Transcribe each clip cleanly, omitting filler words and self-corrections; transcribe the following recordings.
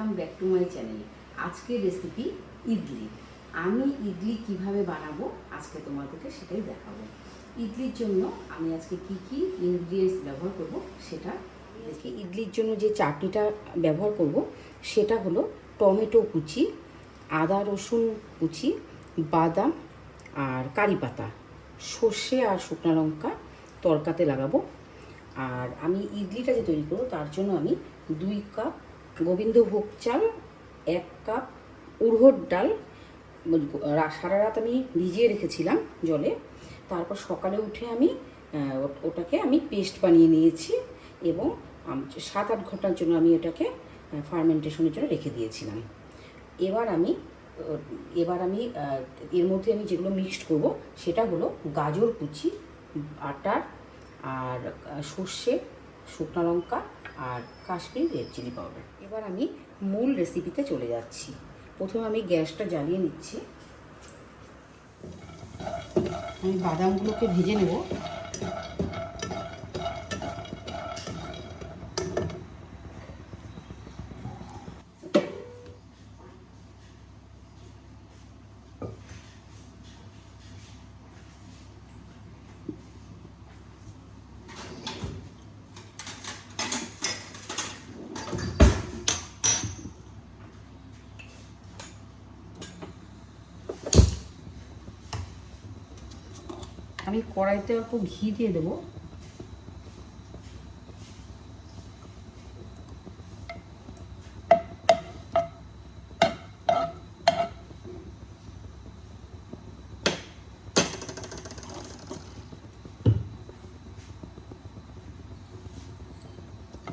Welcome back to my channel. আজকের recipe idli. আমি ইডলি কিভাবে বানাবো আজকে তোমাদেরকে সেটাই দেখাবো। ইডলির জন্য আমি আজকে কি কি ইনগ্রিডিয়েন্টস ব্যবহার করব সেটা দেখি। ইডলির জন্য যে চাটনিটা ব্যবহার করব সেটা হলো টমেটো কুচি, আদা রসুন কুচি, বাদাম আর কারি পাতা, সর্ষে আর শুকনো লঙ্কা তরকাতে লাগাবো। আর আমি ইডলিটা যে তৈরি করবো তার জন্য আমি 2 কাপ গোবিন্দভোগ চাল, 1 কাপ উড়হর ডাল সারা রাত আমি ভিজিয়ে রেখেছিলাম জলে। তারপর সকালে উঠে আমি ওটাকে পেস্ট বানিয়ে নিয়েছি এবং 7-8 ঘন্টার জন্য আমি ওটাকে ফার্মেন্টেশনের জন্য রেখে দিয়েছিলাম। এবার আমি এর মধ্যে আমি যেগুলো মিক্সড করব সেটা হলো গাজর কুচি, বাটার আর সর্ষে, শুকনো লঙ্কা আর কাশ্মীরি রেড চিলি পাউডার। এবার আমি মূল রেসিপিতে চলে যাচ্ছি। প্রথমে আমি গ্যাসটা জ্বালিয়ে নিচ্ছি। আমি বাদামগুলোকে ভেজে নেব। আমি কড়াইতে অল্প ঘি দিয়ে দেবো।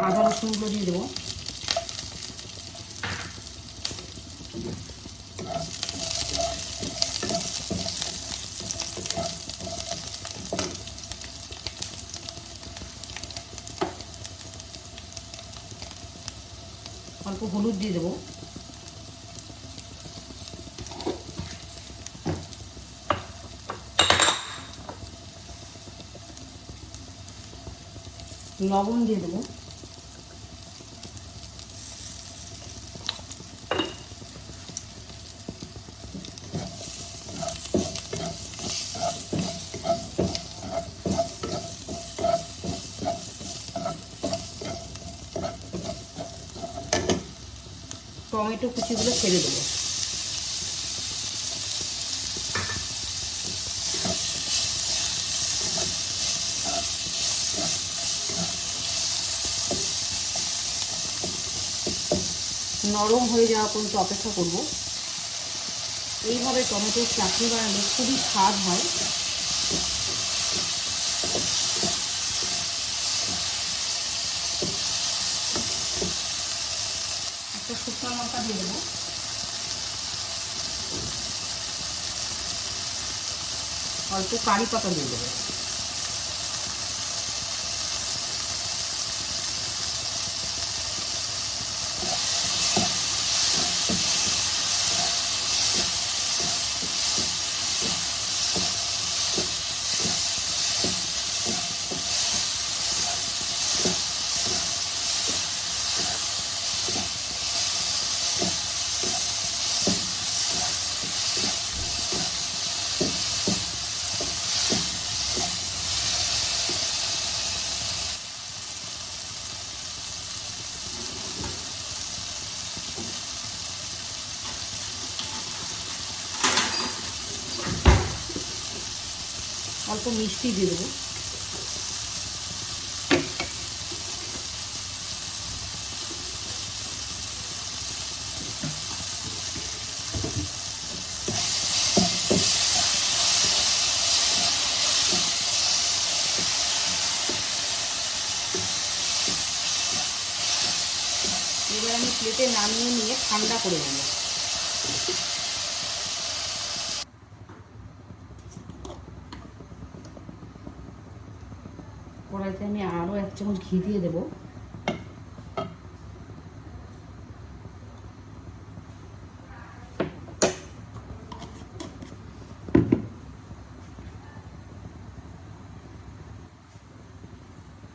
আদা রসুনগুলো দিয়ে দেবো। অল্প হলুদ দিয়ে দেবো। লবণ দিয়ে দেবো। টমেটো কুচিগুলো ছেড়ে দেবো। নরম হয়ে যাওয়া পর্যন্ত অপেক্ষা করব। এইভাবে টমেটোর চাটনি বানালে খুবই স্বাদ হয়। একটা শুকনো লঙ্কা দিয়ে দেবো। অল্প কারি পাতা দিয়ে দেবো। অল্প মিষ্টি দিয়ে দেবো। এবার আমি প্লেটে নামিয়ে নিয়ে ঠান্ডা করে নেব। কড়াইতে আমি আরও 1 চামচ ঘি দিয়ে দেবো।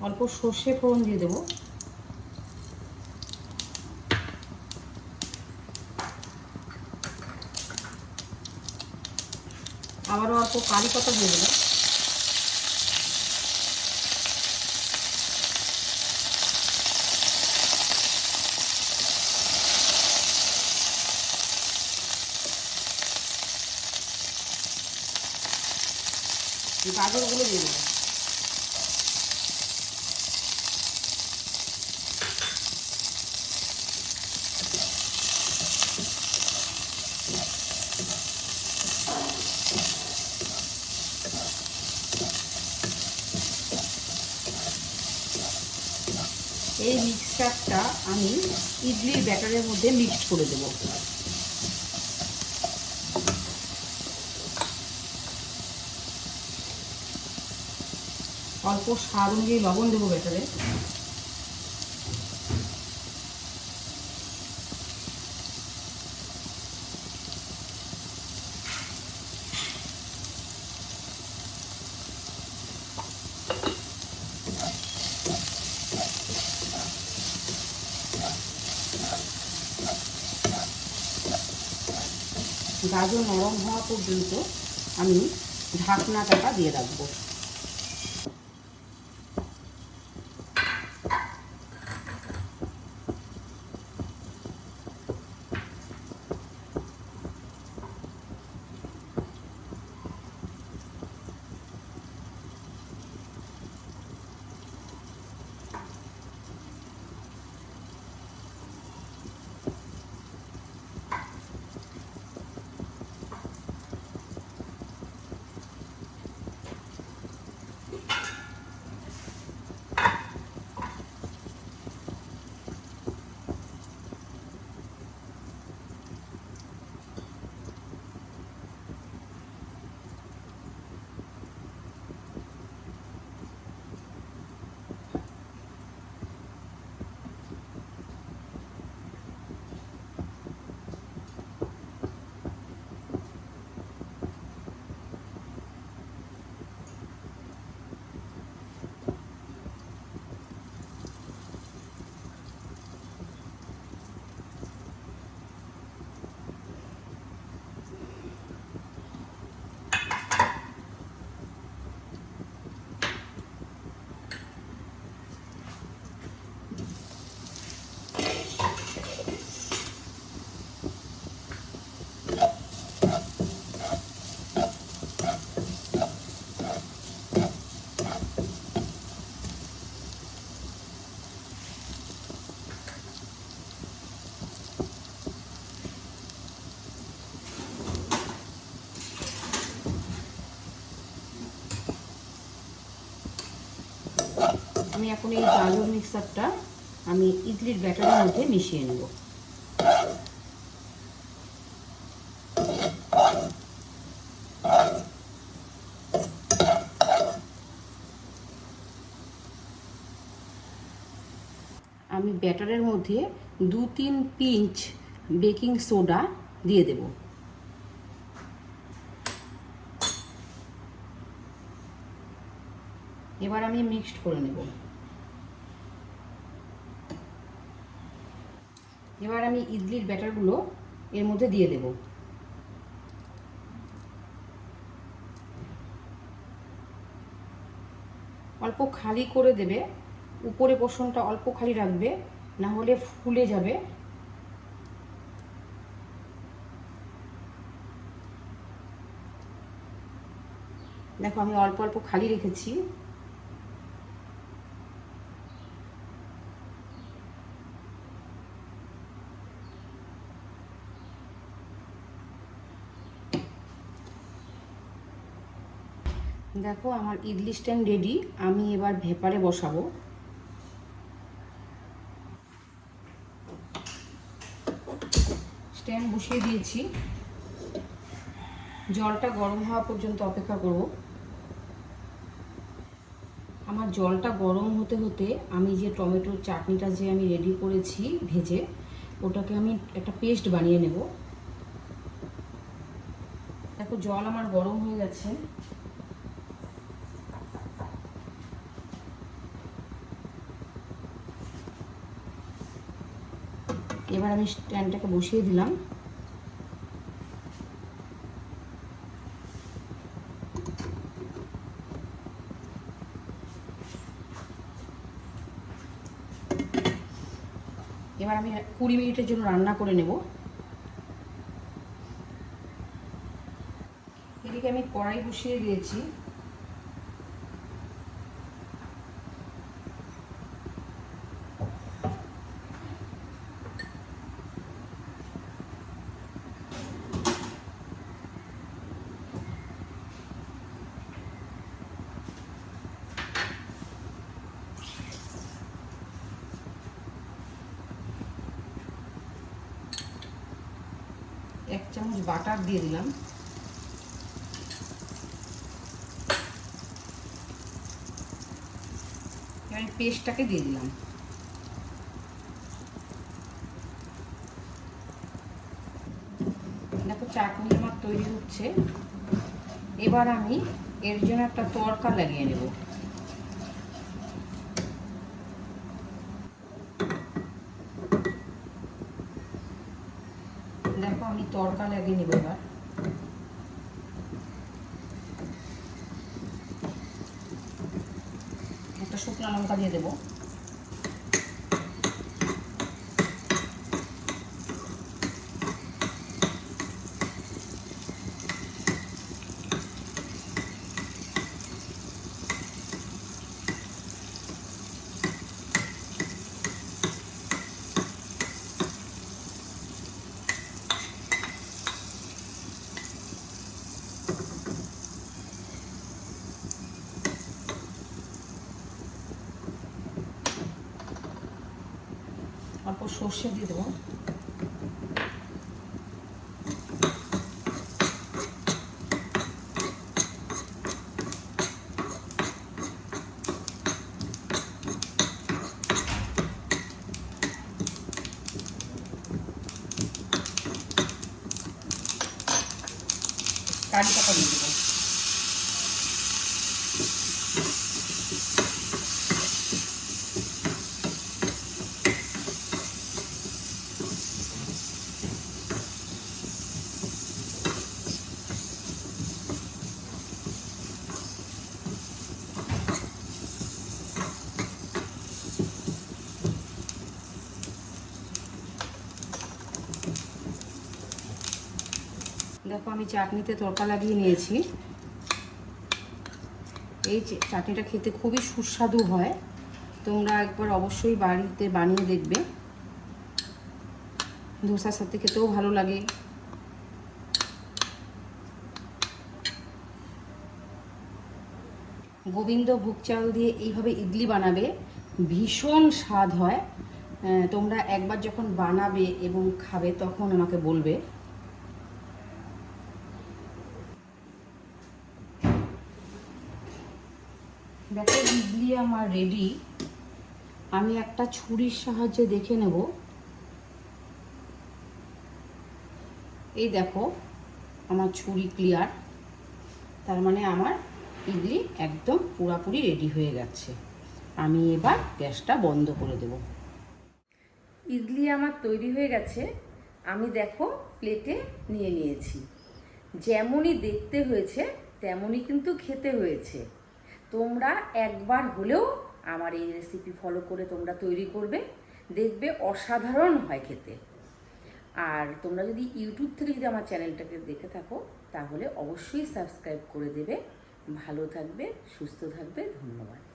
অল্প সর্ষে ফোড়ন দিয়ে দেবো। আবারও অল্প কারি পাতা দিয়ে দেবো। গাজরগুলো দিয়ে দেবো। এই মিক্সচারটা আমি ইডলির ব্যাটারের মধ্যে মিক্সড করে দেব। অল্প স্বাদ অনুযায়ী লবণ দেবো ব্যাটারে। গাজর নরম হওয়া পর্যন্ত আমি ঢাকনাটা দিয়ে রাখবো। আমি এখন এই গাজর মিক্সারটা আমি ইডলির ব্যাটারের মধ্যে মিশিয়ে নেব। আমি ব্যাটারের মধ্যে 2-3 পিঞ্চ বেকিং সোডা দিয়ে দেব। এবার আমি মিক্সড করে নেব। এবার আমি ইডলির ব্যাটারগুলো এর মধ্যে দিয়ে দেব। অল্প খালি করে দেবে, উপরে পোর্শনটা অল্প খালি রাখবে, না হলে ফুলে যাবে। দেখো আমি অল্প অল্প খালি রেখেছি। দেখো আমার ইডলি স্ট্যান্ড রেডি। আমি এবার ভেপারে বসাবো। স্ট্যান্ড বসিয়ে দিয়েছি, জলটা গরম হওয়া পর্যন্ত অপেক্ষা করব। আমার জলটা গরম হতে হতে আমি যে টমেটোর চাটনিটা যে আমি রেডি করেছি ভেজে, ওটাকে আমি একটা পেস্ট বানিয়ে নেব। দেখো জল আমার গরম হয়ে গেছে। এবার আমি স্ট্যান্ডটাকে বসিয়ে দিলাম। এবার আমি 20 মিনিটের জন্য রান্না করে নেব। এদিকে আমি কড়াই বসিয়ে দিয়েছি। এক চামচ বাটার দিয়ে দিলাম। এবার পেস্টটাকে দিয়ে দিলাম। দেখো চাটনি আমার তৈরি হচ্ছে। এবার আমি এর জন্য একটা তড়কা লাগিয়ে নেব। দেখো আমি তড়কা লাগিয়ে নেব। এবার একটা শুকনো লঙ্কা দিয়ে দেবো। অল্প সর্ষে দিয়ে দেবো। কারি পাতা দিয়ে দেবো। দেখো আমি চাটনিতে তড়কা লাগিয়ে নিয়েছি। এই চাটনিটা খেতে খুবই সুস্বাদু হয়। তোমরা একবার অবশ্যই বাড়িতে বানিয়ে দেখবে। ধোসার সাথে খেতেও ভালো লাগে। গোবিন্দভোগ চাল দিয়ে এইভাবে ইডলি বানাবে, ভীষণ স্বাদ হয়। তোমরা একবার যখন বানাবে এবং খাবে তখন আমাকে বলবে। দেখো ইডলি আমার রেডি। আমি একটা ছুরির সাহায্যে দেখে নেব। এই দেখো আমার ছুরি ক্লিয়ার, তার মানে আমার ইডলি একদম পুরোপুরি রেডি হয়ে গেছে। আমি এবার গ্যাসটা বন্ধ করে দেব। ইডলি আমার তৈরি হয়ে গেছে। আমি দেখো প্লেটে নিয়ে নিয়েছি। যেমনই দেখতে হয়েছে তেমনই কিন্তু খেতে হয়েছে। তোমরা একবার হলেও আমার এই রেসিপি ফলো করে তোমরা তৈরি করবে, দেখবে অসাধারণ হয় খেতে। আর তোমরা যদি ইউটিউব থেকে যদি আমার চ্যানেলটাকে দেখে থাকো তাহলে অবশ্যই সাবস্ক্রাইব করে দেবে। ভালো থাকবে, সুস্থ থাকবে। ধন্যবাদ।